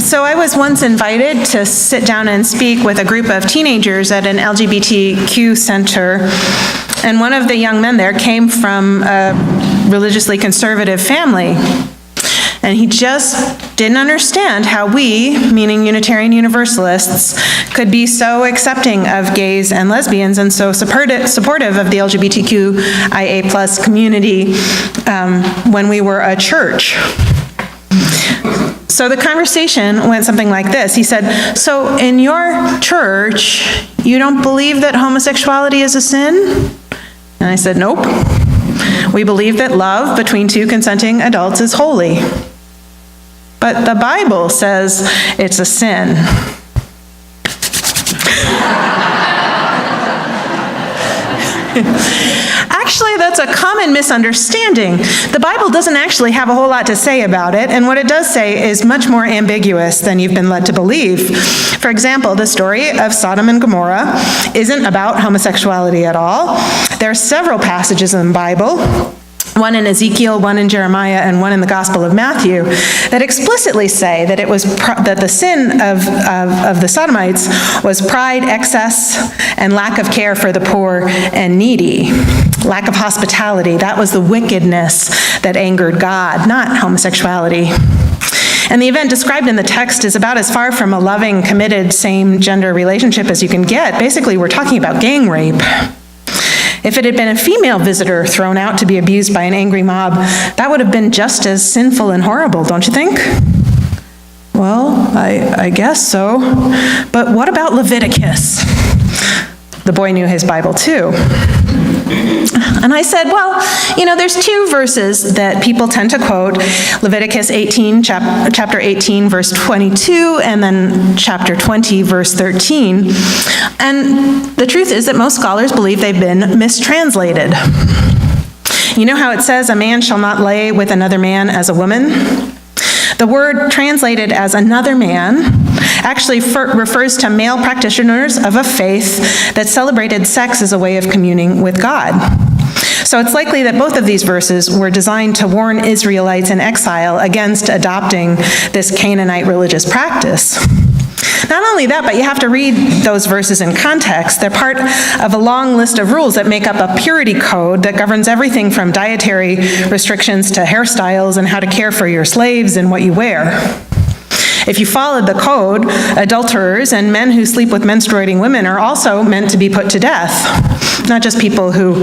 So I was once invited to sit down and speak with a group of teenagers at an LGBTQ center, and one of the young men there came from a religiously conservative family. And he just didn't understand how we, meaning Unitarian Universalists, could be so accepting of gays and lesbians and so supportive of the LGBTQIA+ community when we were a church. So the conversation went something like this. He said, so in your church, you don't believe that homosexuality is a sin? And I said, nope. We believe that love between two consenting adults is holy. But the Bible says it's a sin. Actually, that's a common misunderstanding. The Bible doesn't actually have a whole lot to say about it, and what it does say is much more ambiguous than you've been led to believe. For example, the story of Sodom and Gomorrah isn't about homosexuality at all. There are several passages in the Bible, one in Ezekiel, one in Jeremiah, and one in the Gospel of Matthew, that explicitly say that that the sin of the Sodomites was pride, excess, and lack of care for the poor and needy. Lack of hospitality. That was the wickedness that angered God, not homosexuality. And the event described in the text is about as far from a loving, committed, same-gender relationship as you can get. Basically, we're talking about gang rape. If it had been a female visitor thrown out to be abused by an angry mob, that would have been just as sinful and horrible, don't you think? Well, I guess so. But what about Leviticus? The boy knew his Bible too. And I said, well, there's two verses that people tend to quote, Leviticus 18, chapter 18, verse 22, and then chapter 20, verse 13. And the truth is that most scholars believe they've been mistranslated. You know how it says, a man shall not lay with another man as a woman? The word translated as another man actually refers to male practitioners of a faith that celebrated sex as a way of communing with God. So it's likely that both of these verses were designed to warn Israelites in exile against adopting this Canaanite religious practice. Not only that, but you have to read those verses in context. They're part of a long list of rules that make up a purity code that governs everything from dietary restrictions to hairstyles and how to care for your slaves and what you wear. If you followed the code, adulterers and men who sleep with menstruating women are also meant to be put to death. Not just people who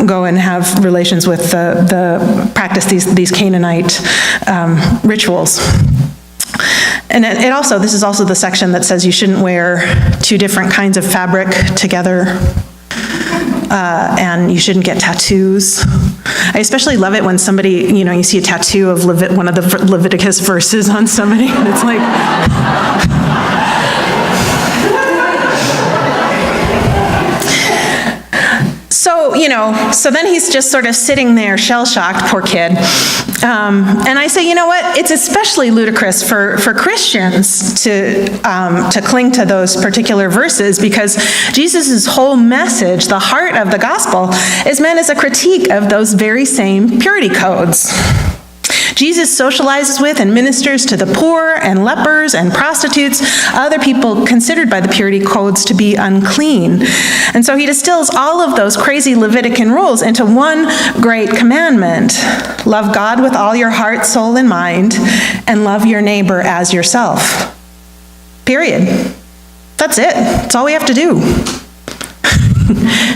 go and have relations with practice these Canaanite rituals. And this is also the section that says you shouldn't wear two different kinds of fabric together, and you shouldn't get tattoos. I especially love it when somebody, you see a tattoo of one of the Leviticus verses on somebody, and it's like... So then he's just sort of sitting there shell-shocked, poor kid. And I say, you know what? It's especially ludicrous for Christians to cling to those particular verses, because Jesus' whole message, the heart of the gospel, is meant as a critique of those very same purity codes. Jesus socializes with and ministers to the poor and lepers and prostitutes, other people considered by the purity codes to be unclean. And so he distills all of those crazy Levitican rules into one great commandment. Love God with all your heart, soul, and mind, and love your neighbor as yourself. Period. That's it. That's all we have to do.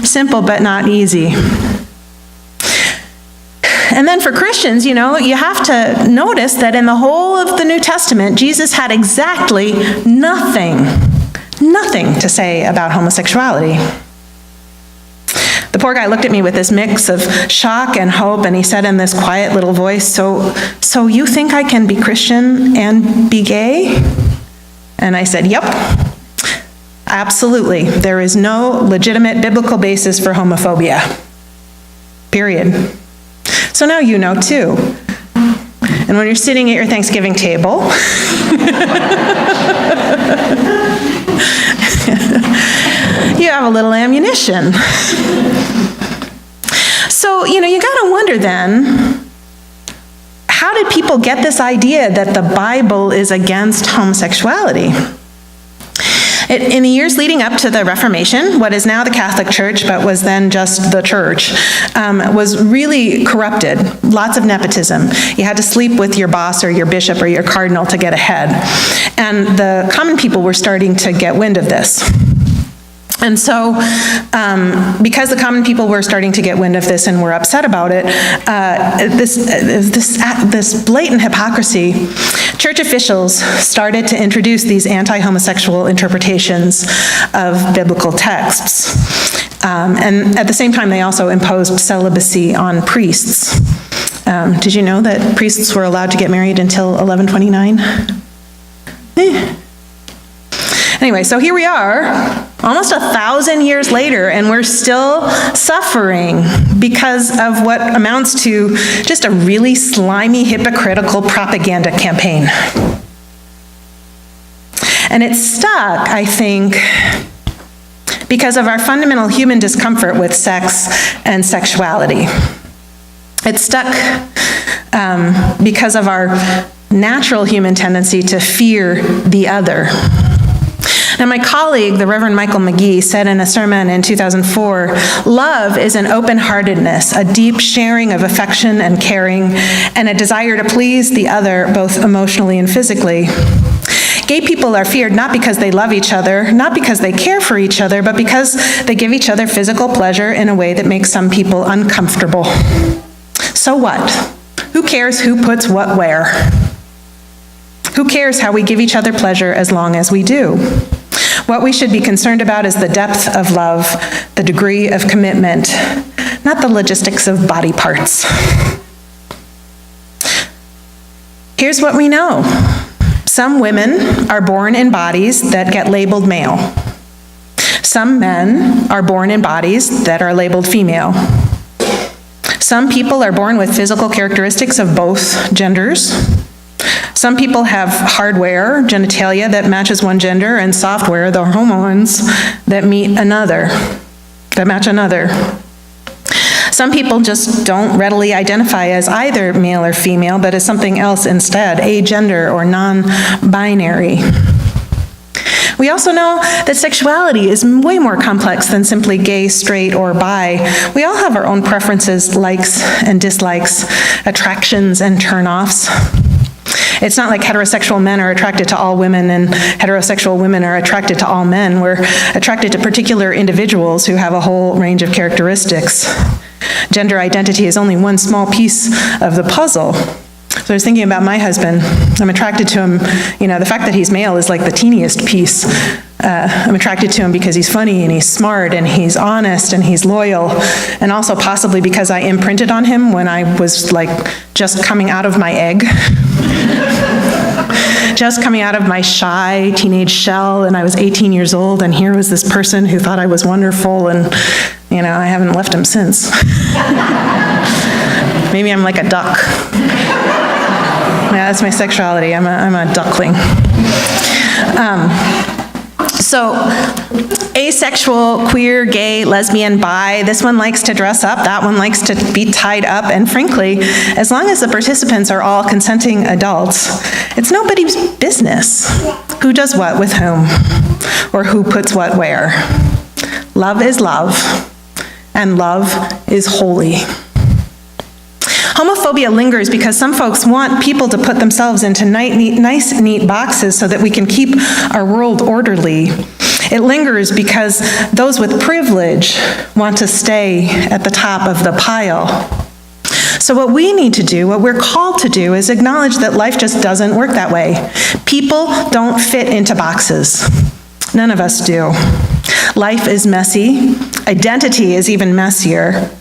Simple but not easy. And then for Christians, you have to notice that in the whole of the New Testament, Jesus had exactly nothing to say about homosexuality. The poor guy looked at me with this mix of shock and hope, and he said in this quiet little voice, so you think I can be Christian and be gay? And I said, yep, absolutely. There is no legitimate biblical basis for homophobia. Period. So now you know too. And when you're sitting at your Thanksgiving table, you have a little ammunition. So, you got to wonder then, how did people get this idea that the Bible is against homosexuality? In the years leading up to the Reformation, what is now the Catholic Church, but was then just the church, was really corrupted. Lots of nepotism. You had to sleep with your boss or your bishop or your cardinal to get ahead. And the common people were starting to get wind of this. And so, because the common people were starting to get wind of this and were upset about it, this blatant hypocrisy, church officials started to introduce these anti-homosexual interpretations of biblical texts. And at the same time, they also imposed celibacy on priests. Did you know that priests were allowed to get married until 1129? Anyway, so here we are, almost 1,000 years later, and we're still suffering because of what amounts to just a really slimy, hypocritical propaganda campaign. And it's stuck, I think, because of our fundamental human discomfort with sex and sexuality. It's stuck because of our natural human tendency to fear the other. Now, my colleague, the Reverend Michael McGee, said in a sermon in 2004, love is an open-heartedness, a deep sharing of affection and caring, and a desire to please the other, both emotionally and physically. Gay people are feared not because they love each other, not because they care for each other, but because they give each other physical pleasure in a way that makes some people uncomfortable. So what? Who cares who puts what where? Who cares how we give each other pleasure as long as we do? What we should be concerned about is the depth of love, the degree of commitment, not the logistics of body parts. Here's what we know. Some women are born in bodies that get labeled male. Some men are born in bodies that are labeled female. Some people are born with physical characteristics of both genders. Some people have hardware, genitalia, that matches one gender, and software, the hormones, that match another. Some people just don't readily identify as either male or female, but as something else instead, agender or non-binary. We also know that sexuality is way more complex than simply gay, straight, or bi. We all have our own preferences, likes and dislikes, attractions and turn-offs. It's not like heterosexual men are attracted to all women and heterosexual women are attracted to all men. We're attracted to particular individuals who have a whole range of characteristics. Gender identity is only one small piece of the puzzle. So I was thinking about my husband. I'm attracted to him, the fact that he's male is like the teeniest piece. I'm attracted to him because he's funny and he's smart and he's honest and he's loyal, and also possibly because I imprinted on him when I was just coming out of my egg. Just coming out of my shy teenage shell, and I was 18 years old, and here was this person who thought I was wonderful, and I haven't left him since. Maybe I'm like a duck. Yeah, that's my sexuality. I'm a duckling. So, asexual, queer, gay, lesbian, bi, this one likes to dress up, that one likes to be tied up, and frankly, as long as the participants are all consenting adults, it's nobody's business who does what with whom, or who puts what where. Love is love, and love is holy. Homophobia lingers because some folks want people to put themselves into nice, neat boxes so that we can keep our world orderly. It lingers because those with privilege want to stay at the top of the pile. So what we need to do, what we're called to do, is acknowledge that life just doesn't work that way. People don't fit into boxes. None of us do. Life is messy. Identity is even messier.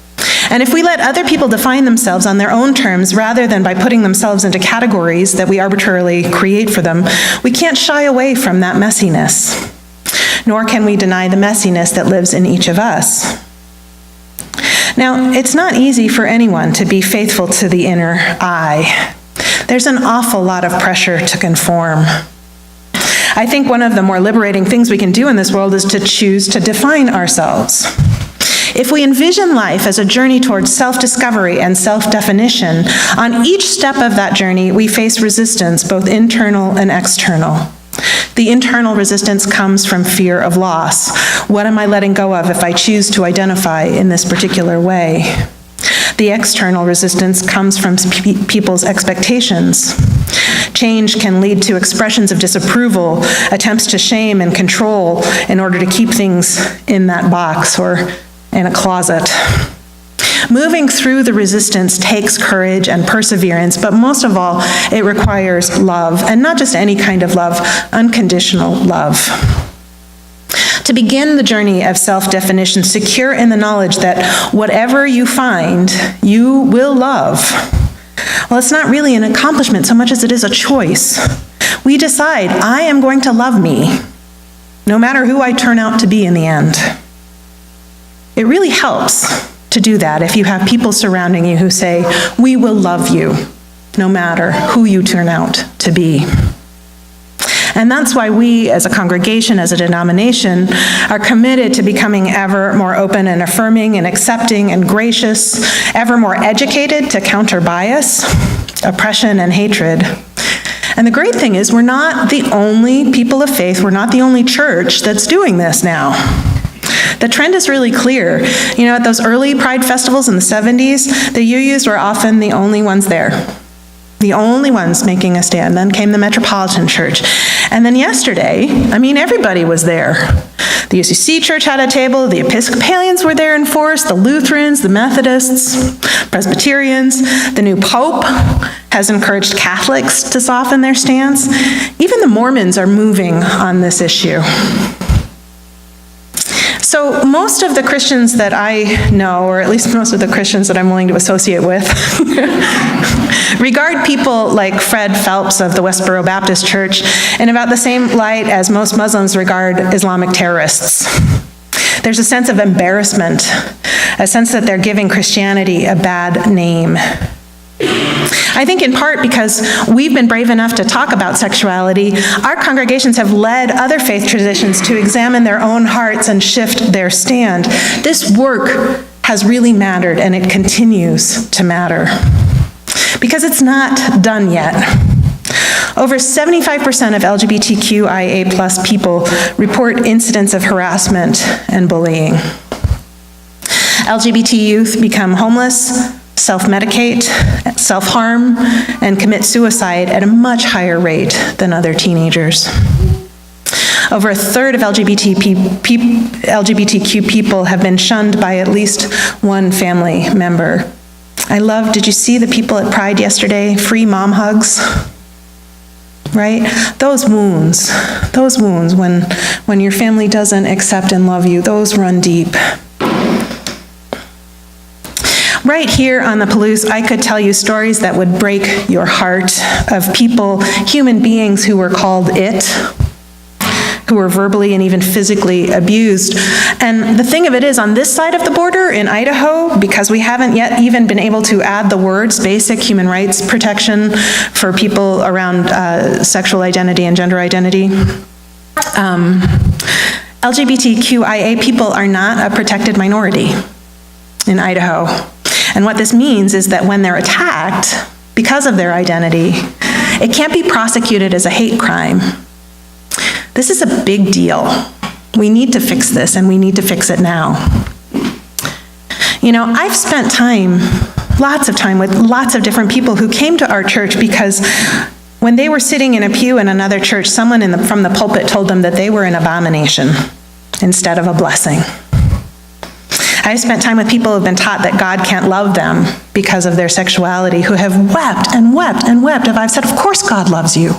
And if we let other people define themselves on their own terms rather than by putting themselves into categories that we arbitrarily create for them, we can't shy away from that messiness. Nor can we deny the messiness that lives in each of us. Now, it's not easy for anyone to be faithful to the inner I. There's an awful lot of pressure to conform. I think one of the more liberating things we can do in this world is to choose to define ourselves. If we envision life as a journey towards self-discovery and self-definition, on each step of that journey, we face resistance, both internal and external. The internal resistance comes from fear of loss. What am I letting go of if I choose to identify in this particular way? The external resistance comes from people's expectations. Change can lead to expressions of disapproval, attempts to shame and control in order to keep things in that box or in a closet. Moving through the resistance takes courage and perseverance, but most of all, it requires love, and not just any kind of love, unconditional love. To begin the journey of self-definition, secure in the knowledge that whatever you find, you will love. Well, it's not really an accomplishment so much as it is a choice. We decide, I am going to love me, no matter who I turn out to be in the end. It really helps to do that if you have people surrounding you who say, we will love you, no matter who you turn out to be. And that's why we, as a congregation, as a denomination, are committed to becoming ever more open and affirming and accepting and gracious, ever more educated to counter bias, oppression, and hatred. And the great thing is, we're not the only people of faith, we're not the only church that's doing this now. The trend is really clear. You know, at those early Pride festivals in the 70s, the UUs were often the only ones there. The only ones making a stand. Then came the Metropolitan Church. And then yesterday, everybody was there. The UCC Church had a table, the Episcopalians were there in force, the Lutherans, the Methodists, Presbyterians. The new Pope has encouraged Catholics to soften their stance. Even the Mormons are moving on this issue. So most of the Christians that I know, or at least most of the Christians that I'm willing to associate with, regard people like Fred Phelps of the Westboro Baptist Church in about the same light as most Muslims regard Islamic terrorists. There's a sense of embarrassment, a sense that they're giving Christianity a bad name. I think in part because we've been brave enough to talk about sexuality, our congregations have led other faith traditions to examine their own hearts and shift their stand. This work has really mattered, and it continues to matter. Because it's not done yet. Over 75% of LGBTQIA+ people report incidents of harassment and bullying. LGBT youth become homeless, self-medicate, self-harm, and commit suicide at a much higher rate than other teenagers. Over a third of LGBTQ people have been shunned by at least one family member. Did you see the people at Pride yesterday? Free mom hugs, right? Those wounds when your family doesn't accept and love you, those run deep. Right here on the Palouse, I could tell you stories that would break your heart of people, human beings who were called it, who were verbally and even physically abused. And the thing of it is, on this side of the border in Idaho, because we haven't yet even been able to add the words basic human rights protection for people around sexual identity and gender identity, LGBTQIA people are not a protected minority in Idaho. And what this means is that when they're attacked because of their identity, it can't be prosecuted as a hate crime. This is a big deal. We need to fix this, and we need to fix it now. You know, I've spent lots of time with lots of different people who came to our church because when they were sitting in a pew in another church, someone from the pulpit told them that they were an abomination instead of a blessing. I spent time with people who have been taught that God can't love them because of their sexuality, who have wept and wept and wept. And I've said, of course God loves you.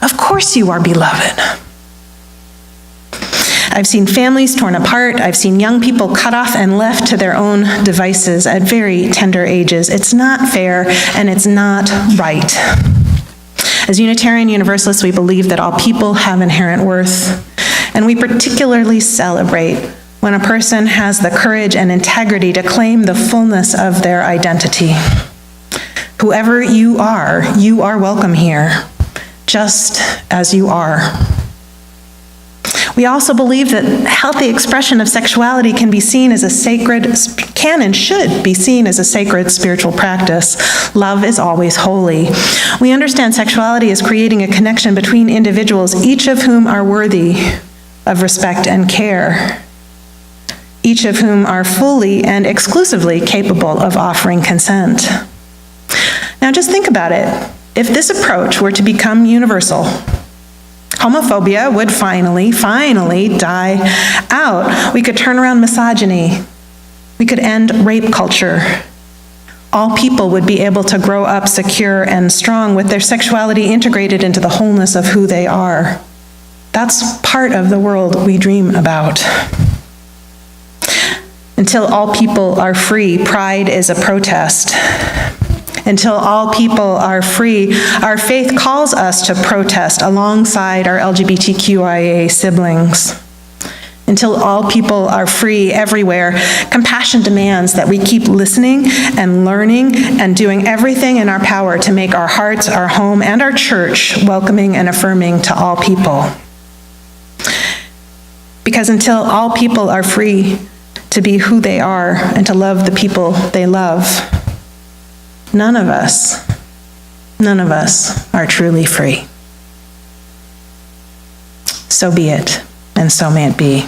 Of course you are beloved. I've seen families torn apart. I've seen young people cut off and left to their own devices at very tender ages. It's not fair, and it's not right. As Unitarian Universalists, we believe that all people have inherent worth, and we particularly celebrate when a person has the courage and integrity to claim the fullness of their identity. Whoever you are welcome here, just as you are. We also believe that healthy expression of sexuality can and should be seen as a sacred spiritual practice. Love is always holy. We understand sexuality as creating a connection between individuals, each of whom are worthy of respect and care, each of whom are fully and exclusively capable of offering consent. Now just think about it. If this approach were to become universal, homophobia would finally die out. We could turn around misogyny. We could end rape culture. All people would be able to grow up secure and strong with their sexuality integrated into the wholeness of who they are. That's part of the world we dream about. Until all people are free, pride is a protest. Until all people are free, our faith calls us to protest alongside our LGBTQIA siblings. Until all people are free everywhere, compassion demands that we keep listening and learning and doing everything in our power to make our hearts, our home, and our church welcoming and affirming to all people. Because until all people are free to be who they are and to love the people they love, none of us are truly free. So be it, and so may it be.